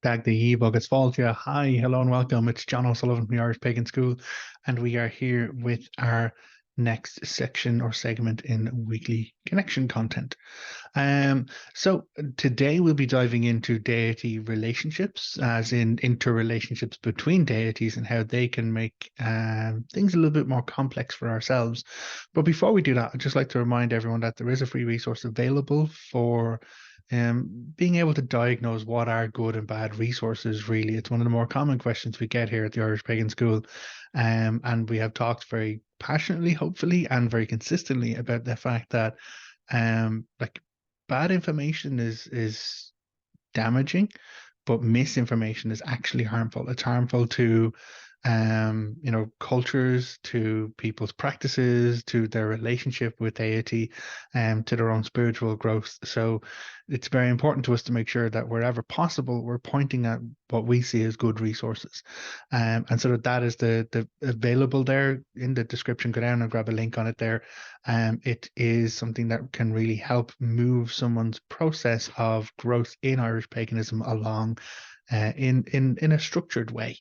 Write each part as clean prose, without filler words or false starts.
Dagda Bogus Faltia. Hi, hello, and welcome. It's John O'Sullivan from the Irish Pagan School, and we are here with our next section or segment in weekly connection content. So today we'll be diving into deity relationships, as in interrelationships between deities and how they can make things a little bit more complex for ourselves. But before we do that, I'd just like to remind everyone that there is a free resource available for being able to diagnose what are good and bad resources, really. It's one of the more common questions we get here at the Irish Pagan School. And we have talked very passionately, hopefully, and very consistently about the fact that like bad information is damaging, but misinformation is actually harmful. It's harmful to cultures, to people's practices, to their relationship with deity, and to their own spiritual growth. So it's very important to us to make sure that wherever possible, we're pointing at what we see as good resources. And so that is the available there in the description. Go down and grab a link on it there. It is something that can really help move someone's process of growth in Irish paganism along in a structured way.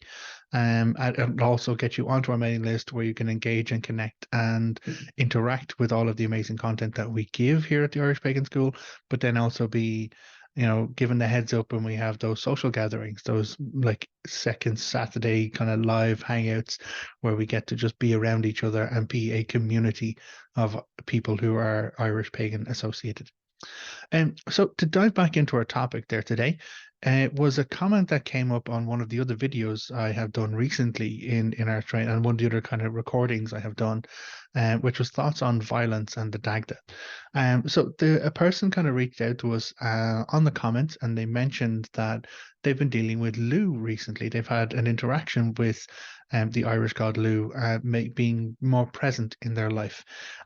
And also get you onto our mailing list where you can engage and connect and interact with all of the amazing content that we give here at the Irish Pagan School, but then also be, given the heads up when we have those social gatherings, those like second Saturday kind of live hangouts where we get to just be around each other and be a community of people who are Irish Pagan associated. So to dive back into our topic there today, was a comment that came up on one of the other videos I have done recently in our train and one of the other kind of recordings I have done, which was thoughts on violence and the Dagda. So a person kind of reached out to us on the comments, and they mentioned that they've been dealing with Lugh recently. They've had an interaction with the Irish god Lugh being more present in their life.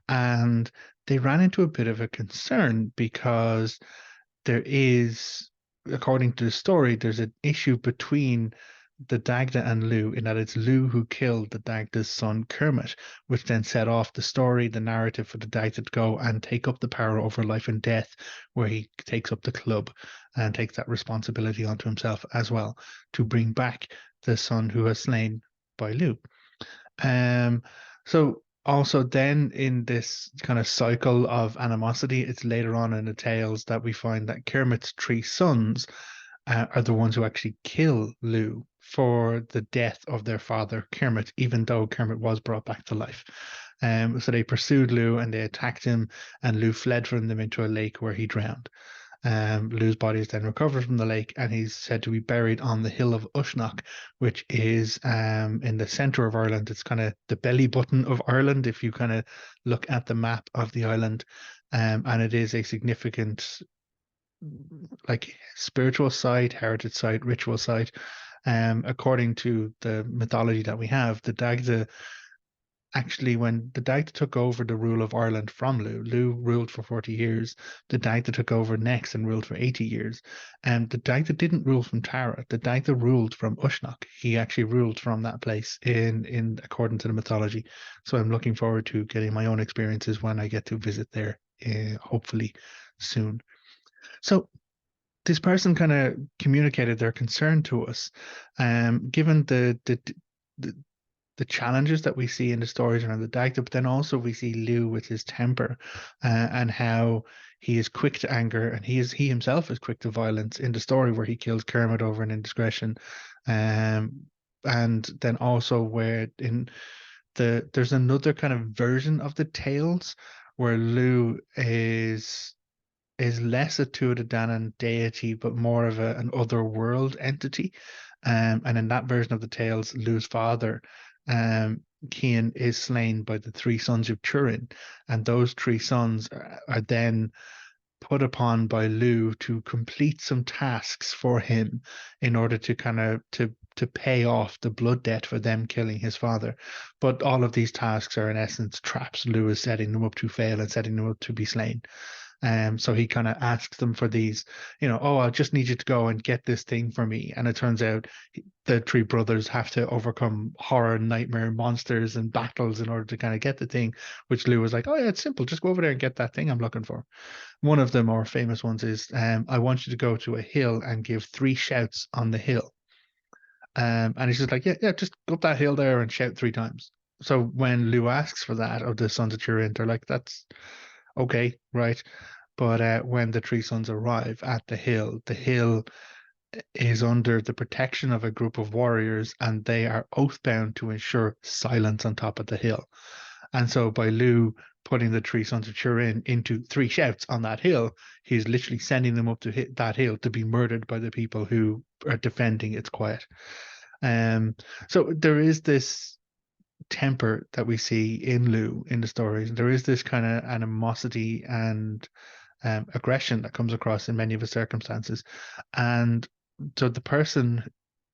And they ran into a bit of a concern because there is, according to the story, there's an issue between the Dagda and Lugh, in that it's Lugh who killed the Dagda's son Kermit, which then set off the story, the narrative for the Dagda to go and take up the power over life and death, where he takes up the club and takes that responsibility onto himself as well to bring back the son who was slain by Lugh. Um, so also then in this kind of cycle of animosity, it's later on in the tales that we find that Kermit's three sons are the ones who actually kill Lugh for the death of their father Kermit, even though Kermit was brought back to life. So they pursued Lugh and they attacked him, and Lugh fled from them into a lake where he drowned. Lugh's body is then recovered from the lake, and he's said to be buried on the hill of Uisneach, which is in the center of Ireland. It's kind of the belly button of Ireland if you kind of look at the map of the island. And it is a significant, like, spiritual site, heritage site, ritual site. According to the mythology that we have, the Dagda actually, when the Dagda took over the rule of Ireland from Lugh, Lugh ruled for 40 years. The Dagda took over next and ruled for 80 years. And the Dagda didn't rule from Tara. The Dagda ruled from Uisneach. He actually ruled from that place in according to the mythology. So I'm looking forward to getting my own experiences when I get to visit there, hopefully soon. So this person kind of communicated their concern to us, given the challenges that we see in the stories around the Dagda, but then also we see Lugh with his temper, and how he is quick to anger, and he himself is quick to violence in the story where he kills Kermit over an indiscretion, and then also where in there's another kind of version of the tales where Lugh is less a Tuatha De Danann deity, but more of an other world entity. And in that version of the tales, Lugh's father, Cian, is slain by the three sons of Turin, and those three sons are then put upon by Lugh to complete some tasks for him in order to kind of to pay off the blood debt for them killing his father. But all of these tasks are in essence traps. Lugh is setting them up to fail and setting them up to be slain. So he kind of asks them for these, oh, I just need you to go and get this thing for me. And it turns out the three brothers have to overcome horror, nightmare, monsters, and battles in order to kind of get the thing, which Lugh was like, oh, yeah, it's simple. Just go over there and get that thing I'm looking for. One of the more famous ones is, I want you to go to a hill and give three shouts on the hill. And he's just like, yeah, yeah, just go up that hill there and shout three times. So when Lugh asks for that of the sons of Turin, they're like, that's okay, right? But when the three sons arrive at the hill is under the protection of a group of warriors, and they are oath-bound to ensure silence on top of the hill. And so by Lugh putting the three sons of Turin into three shouts on that hill, he's literally sending them up to hit that hill to be murdered by the people who are defending its quiet. Um, so there is this temper that we see in Lugh in the stories. There is this kind of animosity and aggression that comes across in many of his circumstances. And so the person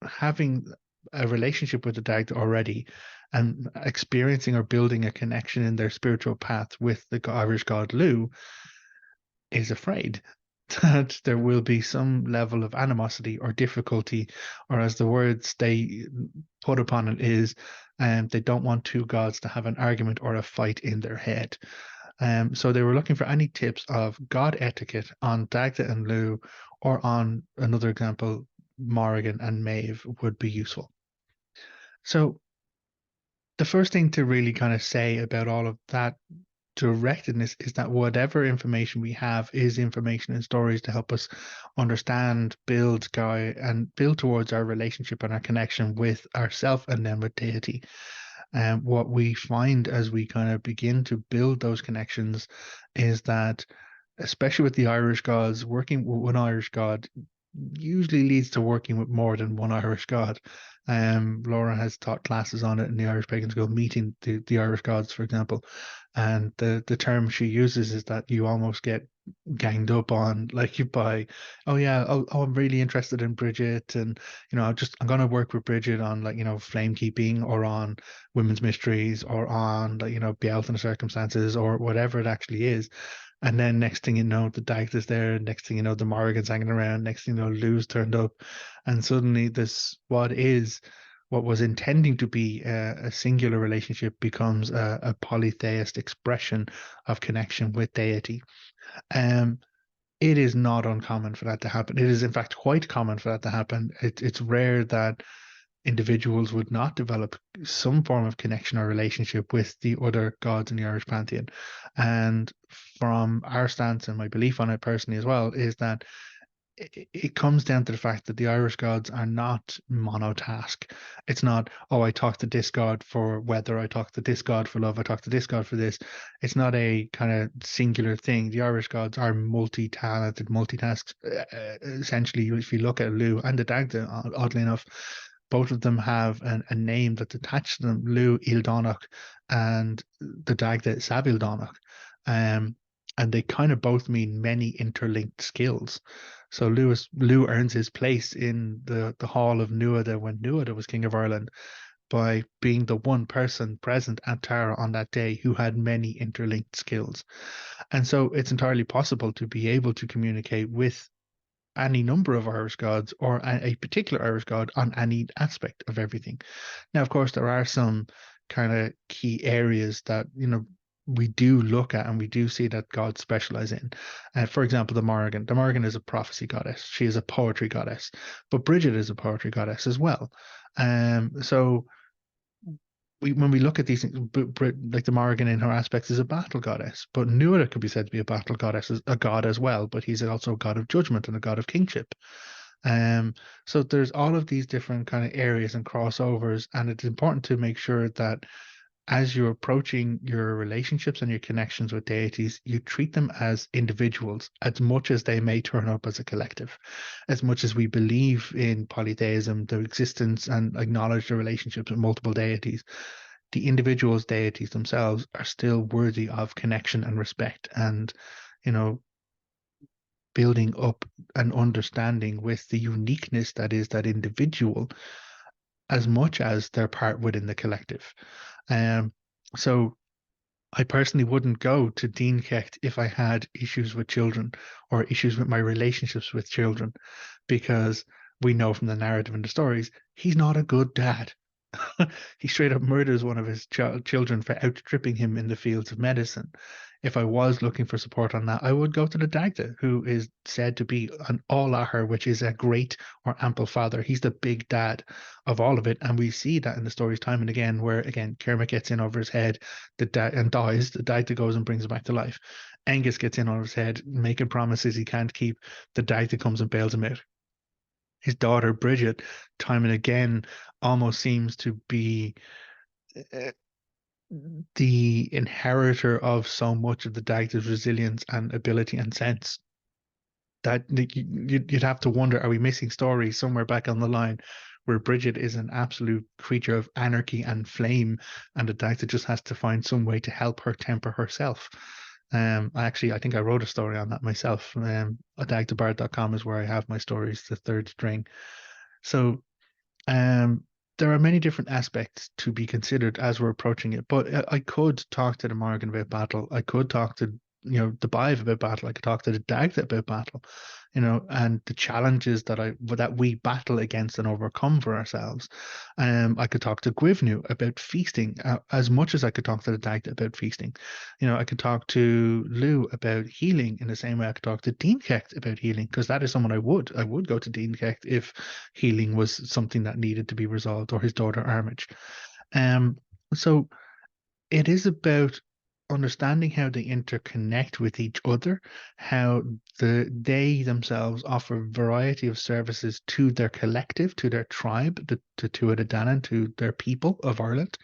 having a relationship with the Dagda already and experiencing or building a connection in their spiritual path with the Irish god Lugh is afraid that there will be some level of animosity or difficulty, or as the words they put upon it is, they don't want two gods to have an argument or a fight in their head. So they were looking for any tips of god etiquette on Dagda and Lugh, or on another example, Morrigan and Maeve would be useful. So the first thing to really kind of say about all of that directedness is that whatever information we have is information and stories to help us understand, build, guide, and build towards our relationship and our connection with ourself and then with deity. And what we find as we kind of begin to build those connections is that, especially with the Irish gods, working with one Irish god usually leads to working with more than one Irish god. Laura has taught classes on it in the Irish Pagan School, meeting the Irish gods, for example. And the term she uses is that you almost get ganged up on, like you buy, oh yeah, oh, I'm really interested in Bridget, and I'm gonna work with Bridget on, like, flame keeping, or on women's mysteries, or on, like, Bealth and circumstances, or whatever it actually is. And then next thing you know, the Dagda's there. Next thing you know, the Morrigan's hanging around. Next thing you know, Lou's turned up, and suddenly this what was intending to be a singular relationship becomes a polytheist expression of connection with deity. Um, it is not uncommon for that to happen. It is, in fact, quite common for that to happen. It's rare that individuals would not develop some form of connection or relationship with the other gods in the Irish pantheon. And from our stance and my belief on it personally as well, is that it comes down to the fact that the Irish gods are not monotask. It's not, oh, I talk to this god for weather, I talk to this god for love, I talk to this god for this. It's not a kind of singular thing. The Irish gods are multi-talented, multitasks. Essentially, if you look at Lugh and the Dagda, oddly enough, both of them have a name that's attached to them: Lugh Ildonach, and the Dagda Saville Donach. Um, and they kind of both mean many interlinked skills. So Lugh earns his place in the hall of Nuada when Nuada was King of Ireland by being the one person present at Tara on that day who had many interlinked skills. And so it's entirely possible to be able to communicate with any number of Irish gods, or a particular Irish god, on any aspect of everything. Now, of course, there are some kind of key areas that, we do look at and we do see that gods specialize in. For example, the Morrigan. The Morrigan is a prophecy goddess. She is a poetry goddess, but Bridget is a poetry goddess as well. So when we look at these things, like the Morrigan in her aspects is a battle goddess, but Nuada could be said to be a battle goddess, a god as well, but he's also a god of judgment and a god of kingship. So there's all of these different kind of areas and crossovers, and it's important to make sure that as you're approaching your relationships and your connections with deities, you treat them as individuals as much as they may turn up as a collective. As much as we believe in polytheism, the existence and acknowledge the relationships with multiple deities, the individuals' deities themselves are still worthy of connection and respect, and, you know, building up an understanding with the uniqueness that is that individual, as much as their part within the collective. Um, so I personally wouldn't go to Dean Kecht if I had issues with children or issues with my relationships with children, because we know from the narrative and the stories, he's not a good dad. He straight up murders one of his children for outstripping him in the fields of medicine. If I was looking for support on that, I would go to the Dagda, who is said to be an all-ahar, which is a great or ample father. He's the big dad of all of it, and we see that in the stories time and again, where again Kermit gets in over his head, and dies. The Dagda goes and brings him back to life. Angus gets in over his head, making promises he can't keep. The Dagda comes and bails him out. His daughter Bridget, time and again, almost seems to be uh, the inheritor of so much of the Dagda's resilience and ability and sense that you'd have to wonder, are we missing stories somewhere back on the line where Bridget is an absolute creature of anarchy and flame, and the Dagda just has to find some way to help her temper herself. I think I wrote a story on that myself. Dagdabard.com is where I have my stories, the third string. So um, there are many different aspects to be considered as we're approaching it. But I could talk to the Morgan about battle. I could talk to the Bive about battle. I could talk to the Dagda about battle. And the challenges that we battle against and overcome for ourselves. I could talk to Gwivnu about feasting as much as I could talk to the Dagda about feasting. I could talk to Lugh about healing in the same way I could talk to Dean Kecht about healing, because that is someone I would go to Dean Kecht if healing was something that needed to be resolved, or his daughter Armage. Um, so it is about understanding how they interconnect with each other, how they themselves offer a variety of services to their collective, to their tribe, to Tuatha Dé Danann, to their people of Ireland,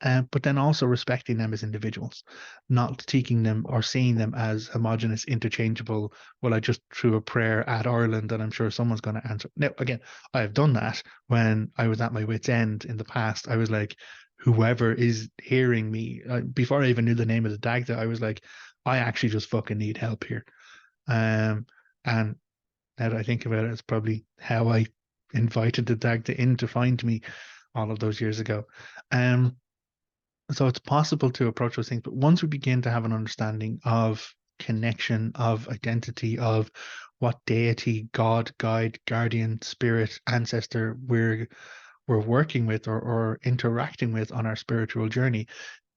but then also respecting them as individuals, not taking them or seeing them as homogenous, interchangeable. Well, I just threw a prayer at Ireland and I'm sure someone's going to answer. Now, again, I have done that when I was at my wit's end in the past. I was like, whoever is hearing me, before I even knew the name of the Dagda, I was like, I actually just fucking need help here. And now that I think about it, it's probably how I invited the Dagda in to find me all of those years ago. Um, so it's possible to approach those things, but once we begin to have an understanding of connection, of identity, of what deity, God, guide, guardian, spirit, ancestor we're working with, or interacting with on our spiritual journey,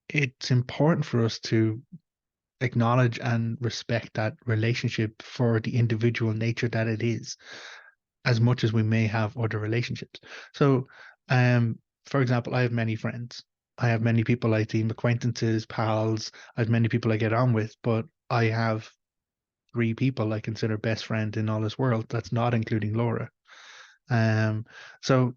it's important for us to acknowledge and respect that relationship for the individual nature that it is, as much as we may have other relationships. So, for example, I have many friends. I have many people I deem acquaintances, pals. I have many people I get on with, but I have three people I consider best friend in all this world. That's not including Laura. Um, so,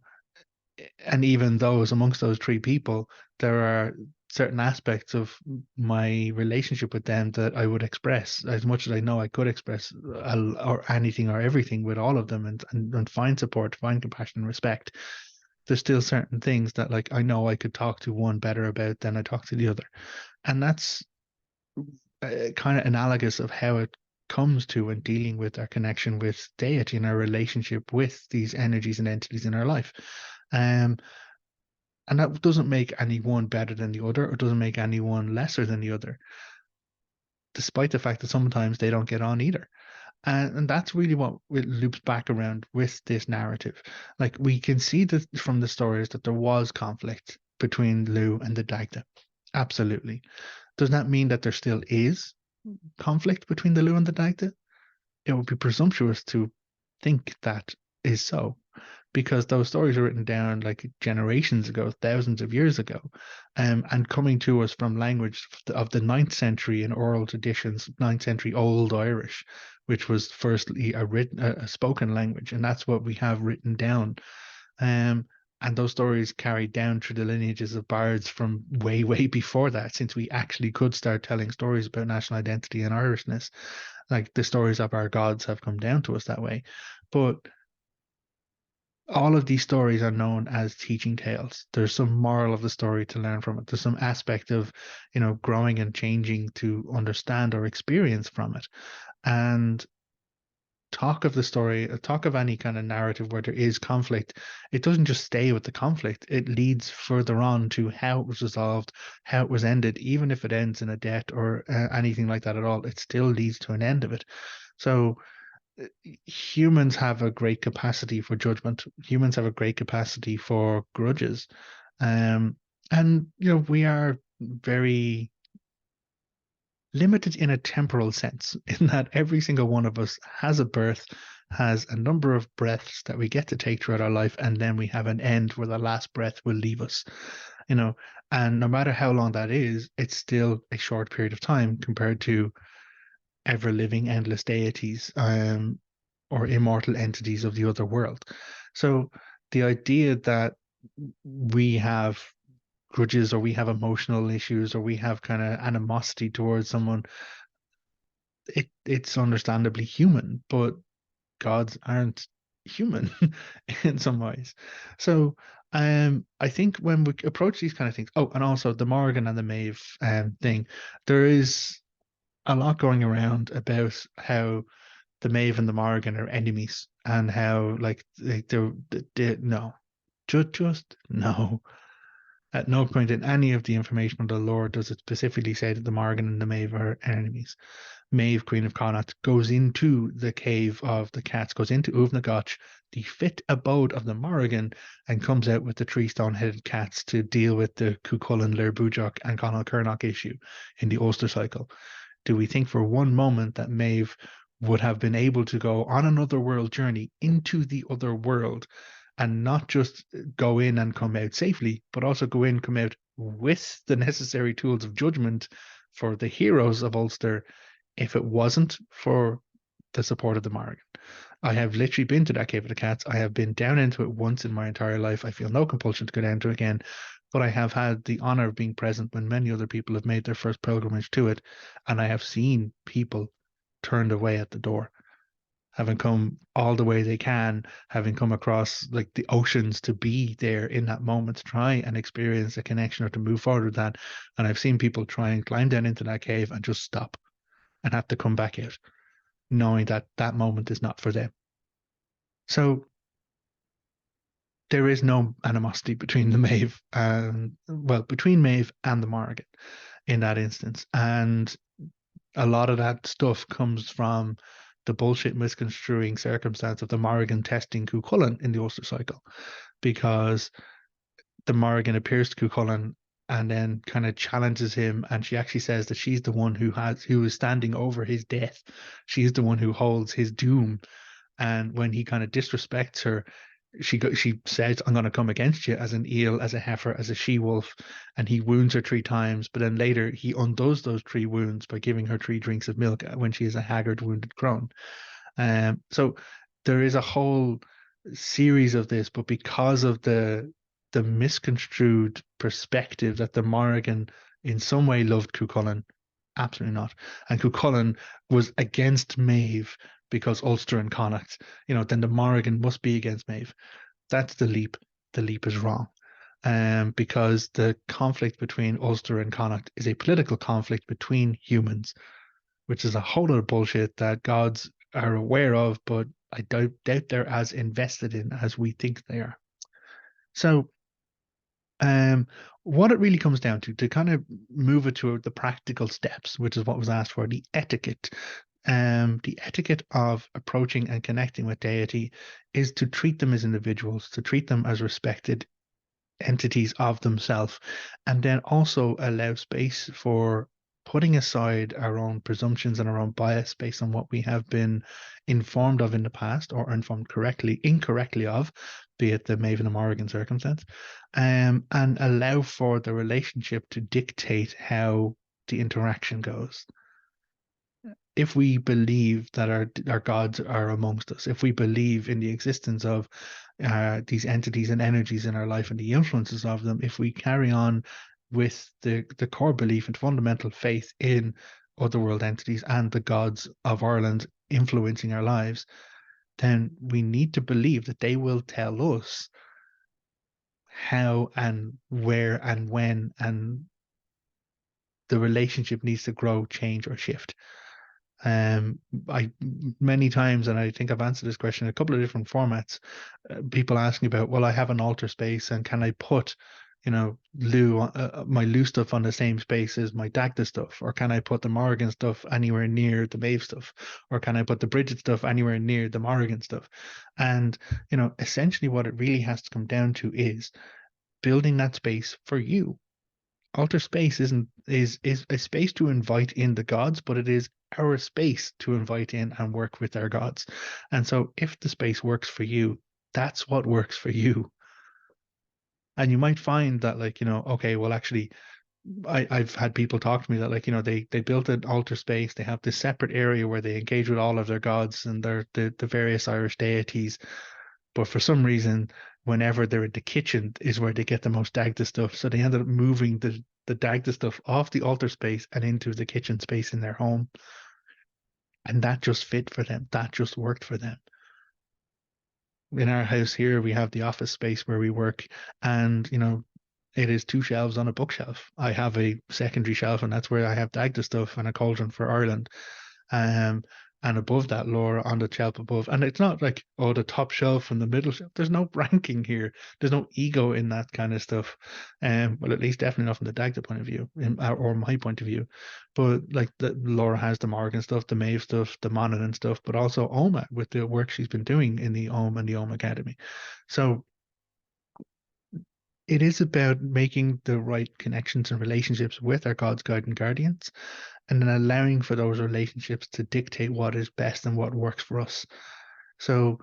and even those amongst those three people, there are certain aspects of my relationship with them that I would express as much as I know I could express, or anything or everything with all of them, and find support, find compassion and respect. There's still certain things that, like, I know I could talk to one better about than I talk to the other. And that's kind of analogous of how it comes to when dealing with our connection with deity and our relationship with these energies and entities in our life. Um, and that doesn't make any one better than the other, or doesn't make any one lesser than the other, despite the fact that sometimes they don't get on either. And that's really what it loops back around with this narrative. Like, we can see that from the stories that there was conflict between Lugh and the Dagda. Absolutely. Does that mean that there still is conflict between the Lugh and the Dagda? It would be presumptuous to think that is so, because those stories are written down like generations ago, thousands of years ago, and coming to us from language of the ninth century in oral traditions, ninth century Old Irish, which was firstly a spoken language, and that's what we have written down. Um, and those stories carried down through the lineages of bards from way, way before that, since we actually could start telling stories about national identity and Irishness. Like, the stories of our gods have come down to us that way. But all of these stories are known as teaching tales. There's some moral of the story to learn from it. There's some aspect of, growing and changing to understand or experience from it. And talk of the story, a talk of any kind of narrative where there is conflict, it doesn't just stay with the conflict. It leads further on to how it was resolved, how it was ended. Even if it ends in a death or anything like that at all, it still leads to an end of it. So humans have a great capacity for judgment. Humans have a great capacity for grudges. Um, and we are very limited in a temporal sense, in that every single one of us has a birth, has a number of breaths that we get to take throughout our life, and then we have an end where the last breath will leave us. You know, and no matter how long that is, it's still a short period of time compared to ever living endless deities, or immortal entities of the other world. So the idea that we have grudges or we have emotional issues or we have kind of animosity towards someone, it's understandably human, but gods aren't human in some ways. So I think when we approach these kind of things, oh, and also the Morrigan and the Maeve thing, there is a lot going around about how the Maeve and the Morrigan are enemies and how like they no, just no. At no point in any of the information on the lore does it specifically say that the Morrigan and the Maeve are enemies. Maeve, Queen of Connacht, goes into the cave of the cats, goes into Uvnagotch, the fit abode of the Morrigan, and comes out with the three stone-headed cats to deal with the Cuchulainn, Lir Bujok, and Conall Cernach issue in the Ulster cycle. Do we think for one moment that Maeve would have been able to go on another world journey into the other world and not just go in and come out safely, but also go in, come out with the necessary tools of judgment for the heroes of Ulster if it wasn't for the support of the Morrigan? I have literally been to that Cave of the Cats. I have been down into it once in my entire life. I feel no compulsion to go down to it again, but I have had the honor of being present when many other people have made their first pilgrimage to it, and I have seen people turned away at the door, having come all the way they can, having come across like the oceans to be there in that moment to try and experience a connection or to move forward with that. And I've seen people try and climb down into that cave and just stop and have to come back out, knowing that that moment is not for them. So there is no animosity between the Maeve and, well, between Maeve and the Morrigan in that instance. And a lot of that stuff comes from the bullshit misconstruing circumstance of the Morrigan testing Cuchulainn in the Ulster cycle, because the Morrigan appears to Cuchulainn and then kind of challenges him, and she actually says that she's the one who is standing over his death. She's the one who holds his doom. And when he kind of disrespects her, she says, "I'm going to come against you as an eel, as a heifer, as a she wolf," and he wounds her three times. But then later he undoes those three wounds by giving her three drinks of milk when she is a haggard, wounded crone. So there is a whole series of this, but because of the misconstrued perspective that the Morrigan in some way loved Cuchulainn, absolutely not. And Cuchulainn was against Maeve because Ulster and Connacht, then the Morrigan must be against Maeve. That's the leap. The leap is wrong. Because the conflict between Ulster and Connacht is a political conflict between humans, which is a whole lot of bullshit that gods are aware of, but I doubt they're as invested in as we think they are. So, um, what it really comes down to kind of move it to the practical steps, which is what was asked for, the etiquette of approaching and connecting with deity is to treat them as individuals, to treat them as respected entities of themselves, and then also allow space for putting aside our own presumptions and our own bias based on what we have been informed of in the past or informed incorrectly of, be it the Maven and Morrigan circumstance, and allow for the relationship to dictate how the interaction goes. If we believe that our gods are amongst us, if we believe in the existence of these entities and energies in our life and the influences of them, if we carry on with the core belief and fundamental faith in otherworld entities and the gods of Ireland influencing our lives, then we need to believe that they will tell us how and where and when and the relationship needs to grow, change, or shift. Um, I many times, and I think I've answered this question in a couple of different formats. People ask me about, well, I have an altar space, and can I put, my Lugh stuff on the same space as my Dagda stuff, or can I put the Morrigan stuff anywhere near the Maeve stuff, or can I put the Bridget stuff anywhere near the Morrigan stuff? And essentially, what it really has to come down to is building that space for you. Altar space isn't is a space to invite in the gods, but it is our space to invite in and work with our gods. And so if the space works for you, that's what works for you. And you might find that, like, okay, well, actually, I've had people talk to me that, like, they built an altar space, they have this separate area where they engage with all of their gods and the various Irish deities. But for some reason, whenever they're in the kitchen is where they get the most Dagda stuff. So they ended up moving the Dagda stuff off the altar space and into the kitchen space in their home. And that just fit for them. That just worked for them. In our house here, we have the office space where we work, and it is two shelves on a bookshelf. I have a secondary shelf, and that's where I have Dagda stuff and a cauldron for Ireland. Um, and above that, Laura on the shelf above. And it's not like, oh, the top shelf and the middle shelf. There's no ranking here. There's no ego in that kind of stuff. Well, at least definitely not from the Dagda point of view, or my point of view. But like the Laura has the Morgan stuff, the Maeve stuff, the Monaghan stuff, but also Oma with the work she's been doing in the Om and the Om Academy. So it is about making the right connections and relationships with our gods, guide, and guardians, and then allowing for those relationships to dictate what is best and what works for us. So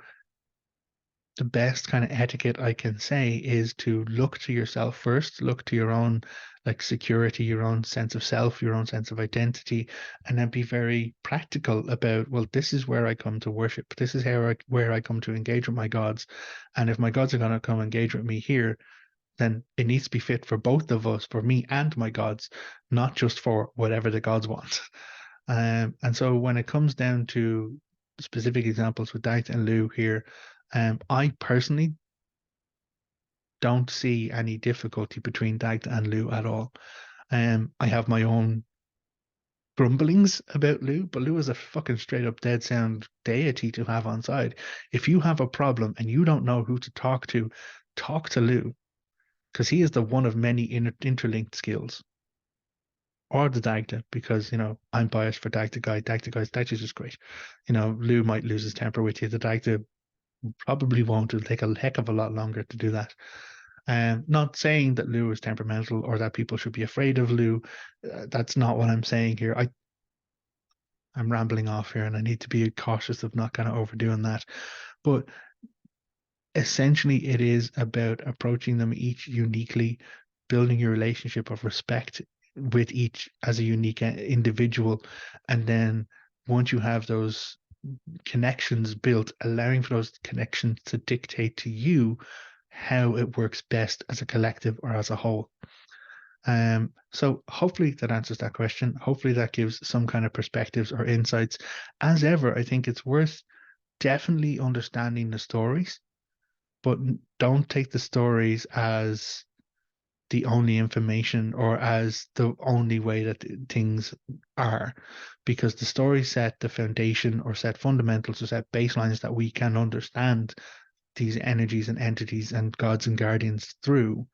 the best kind of etiquette I can say is to look to yourself first, look to your own like security, your own sense of self, your own sense of identity, and then be very practical about, well, this is where I come to worship. This is where I come to engage with my gods. And if my gods are going to come engage with me here, then it needs to be fit for both of us, for me and my gods, not just for whatever the gods want. And so when it comes down to specific examples with Dagda and Lugh here, I personally don't see any difficulty between Dagda and Lugh at all. I have my own grumblings about Lugh, but Lugh is a fucking straight up dead sound deity to have on side. If you have a problem and you don't know who to talk to Lugh, because he is the one of many interlinked skills. Or the Dagda, because I'm biased for Dagda guy. Dagda's just great. Lugh might lose his temper with you. The Dagda probably won't. It'll take a heck of a lot longer to do that. Not saying that Lugh is temperamental or that people should be afraid of Lugh. That's not what I'm saying here. I'm rambling off here, and I need to be cautious of not kind of overdoing that. But essentially, it is about approaching them each uniquely, building your relationship of respect with each as a unique individual, and then once you have those connections built, allowing for those connections to dictate to you how it works best as a collective or as a whole. So hopefully that answers that question. Hopefully that gives some kind of perspectives or insights. As ever, I think it's worth definitely understanding the stories, but don't take the stories as the only information or as the only way that things are, because the stories set the foundation or set fundamentals or set baselines that we can understand these energies and entities and gods and guardians through,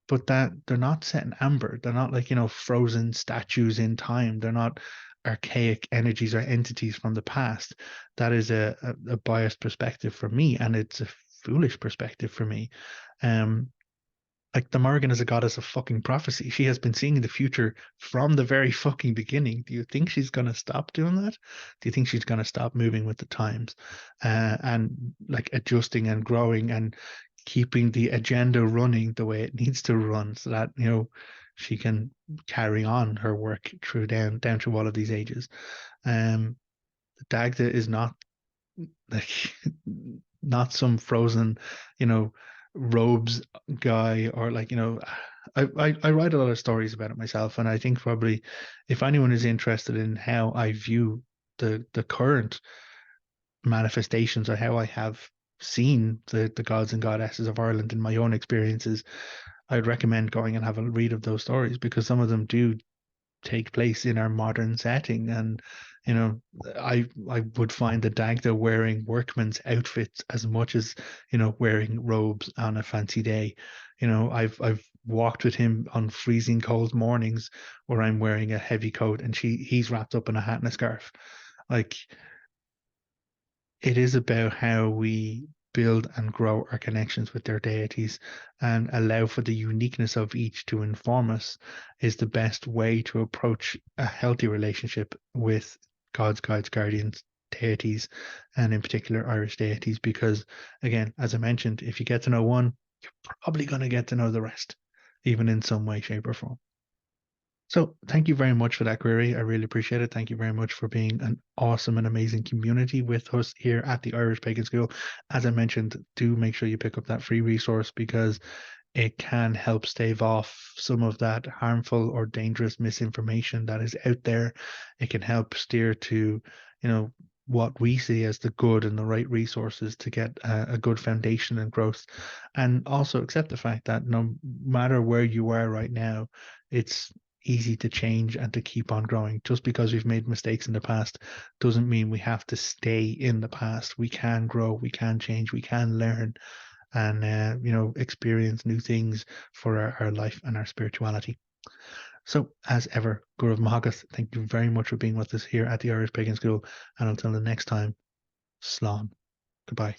but that they're not set in amber. They're not like, frozen statues in time. They're not archaic energies or entities from the past. That is a biased perspective for me, and it's a foolish perspective for me. Like the Morrigan is a goddess of fucking prophecy. She has been seeing the future from the very fucking beginning. Do you think she's gonna stop doing that? Do you think she's gonna stop moving with the times, and like adjusting and growing and keeping the agenda running the way it needs to run, so that she can carry on her work through down through all of these ages? Dagda is not like not some frozen, you know, robes guy, or like, I write a lot of stories about it myself, and I think probably if anyone is interested in how I view the current manifestations or how I have seen the gods and goddesses of Ireland in my own experiences, I'd recommend going and have a read of those stories, because some of them do take place in our modern setting. And you know, I would find the Dagda wearing workman's outfits as much as, wearing robes on a fancy day. I've walked with him on freezing cold mornings where I'm wearing a heavy coat and he's wrapped up in a hat and a scarf. Like, it is about how we build and grow our connections with their deities and allow for the uniqueness of each to inform us is the best way to approach a healthy relationship with gods, guides, guardians, deities, and in particular Irish deities. Because, again, as I mentioned, if you get to know one, you're probably going to get to know the rest, even in some way, shape, or form. So thank you very much for that query. I really appreciate it. Thank you very much for being an awesome and amazing community with us here at the Irish Pagan School. As I mentioned, do make sure you pick up that free resource because it can help stave off some of that harmful or dangerous misinformation that is out there. It can help steer to, what we see as the good and the right resources to get a good foundation and growth. And also accept the fact that no matter where you are right now, it's easy to change and to keep on growing. Just because we've made mistakes in the past doesn't mean we have to stay in the past. We can grow, we can change, we can learn and experience new things for our life and our spirituality. So, as ever, Gurav Mahagas, thank you very much for being with us here at the Irish Pagan School. And until the next time, Slán. Goodbye.